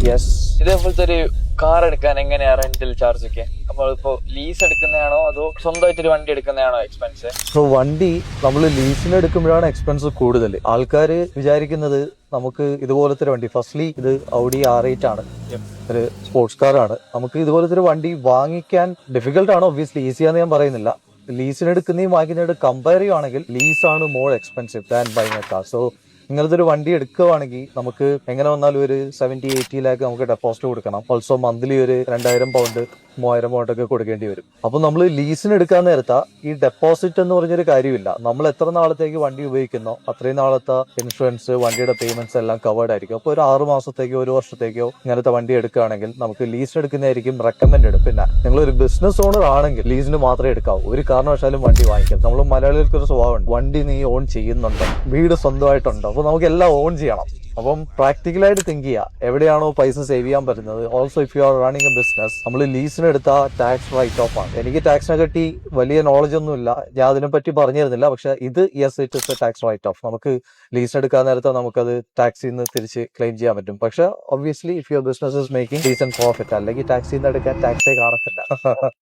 Yes. ഇതേപോലത്തെ ഒരു car എടുക്കാൻ എങ്ങനെയാ റെന്റൽ ചാർജ് ഒക്കെ? അപ്പോൾ ഇപ്പോ ലീസ് എടുക്കുന്നതാണോ അതോ സ്വന്തമായിട്ട് ഒരു വണ്ടി എടുക്കുന്നതാണോ എക്സ്പെൻസ്? സോ വണ്ടി നമ്മൾ ലീസിന് എടുക്കുമ്പോഴാണ് എക്സ്പെൻസ് കൂടുതൽ. ആൾക്കാർ വിചാരിക്കുന്നത് നമുക്ക് ഇതുപോലത്തെ ഒരു വണ്ടി, ഫസ്റ്റ്ലി ഇത് ഔഡി R8 ആണ്, ഒരു സ്പോർട്സ് കാറാണ്. നമുക്ക് ഇതുപോലത്തെ ഒരു വണ്ടി വാങ്ങിക്കാൻ ഡിഫിക്കൽട്ട് ആണ്, ഒബ്വിയസ്ലി ഈസിയാന്ന് ഞാൻ പറയുന്നില്ല. ലീസിന് എടുക്കുന്നതും വാങ്ങിക്കുന്നതും കമ്പയർ ചെയ്യുവാണെങ്കിൽ ലീസാണ് more expensive than buying a car. So ഇങ്ങനത്തെ ഒരു വണ്ടി എടുക്കുകയാണെങ്കിൽ നമുക്ക് എങ്ങനെ വന്നാലും ഒരു 70-80 ലാക്ക് നമുക്ക് ഡെപ്പോസിറ്റ് കൊടുക്കണം. ഓൾസോ മന്ത്ലി ഒരു 2000 പൗണ്ട് 3000 പൗണ്ട് ഒക്കെ കൊടുക്കേണ്ടി വരും. അപ്പൊ നമ്മൾ ലീസിന് എടുക്കാൻ നേരത്താ ഈ ഡെപ്പോസിറ്റ് എന്ന് പറഞ്ഞൊരു കാര്യമില്ല. നമ്മൾ എത്ര നാളത്തേക്ക് വണ്ടി ഉപയോഗിക്കുന്നോ അത്രയും നാളത്തെ ഇൻഷുറൻസ്, വണ്ടിയുടെ പേയ്മെന്റ്സ് എല്ലാം കവേർഡ് ആയിരിക്കും. അപ്പോൾ ഒരു 6 മാസത്തേക്കോ 1 വർഷത്തേക്കോ ഇങ്ങനത്തെ വണ്ടി എടുക്കുകയാണെങ്കിൽ നമുക്ക് ലീസിന് എടുക്കുന്നതായിരിക്കും റെക്കമെൻഡ്. പിന്നെ നിങ്ങൾ ഒരു ബിസിനസ് ഓണർ ആണെങ്കിൽ ലീസിന് മാത്രമേ എടുക്കാവൂ. ഒരു കാരണവശാലും വണ്ടി വാങ്ങിക്കാം. നമ്മൾ മലയാളികൾക്ക് ഒരു സ്വഭാവമുണ്ട്, വണ്ടി നീ ഓൺ ചെയ്യുന്നുണ്ടോ, വീട് സ്വന്തമായിട്ടുണ്ടോ, അപ്പൊ നമുക്ക് എല്ലാം ഓൺ ചെയ്യണം. അപ്പം പ്രാക്ടിക്കലായിട്ട് തിങ്ക് ചെയ്യുക, എവിടെയാണോ പൈസ സേവ് ചെയ്യാൻ പറ്റുന്നത്. Also if you are running A business, നമ്മൾ ലീസിന് എടുത്ത ടാക്സ് റൈറ്റ് ഓഫ് ആണ്. എനിക്ക് ടാക്സിനെ പറ്റി വലിയ നോളജ് ഒന്നും ഇല്ല, ഞാൻ അതിനെപ്പറ്റി പറഞ്ഞു തരുന്നില്ല. പക്ഷെ ഇത് yes, it is a tax write off. നമുക്ക് ലീസിന് എടുക്കാൻ നേരത്തെ നമുക്കത് ടാക്സിൽ നിന്ന് തിരിച്ച് ക്ലെയിം ചെയ്യാൻ പറ്റും. പക്ഷെ obviously if your business is making decent profit, അല്ലെങ്കിൽ ടാക്സിൽ നിന്ന് എടുക്കാൻ ടാക്സേ കാണത്തില്ല.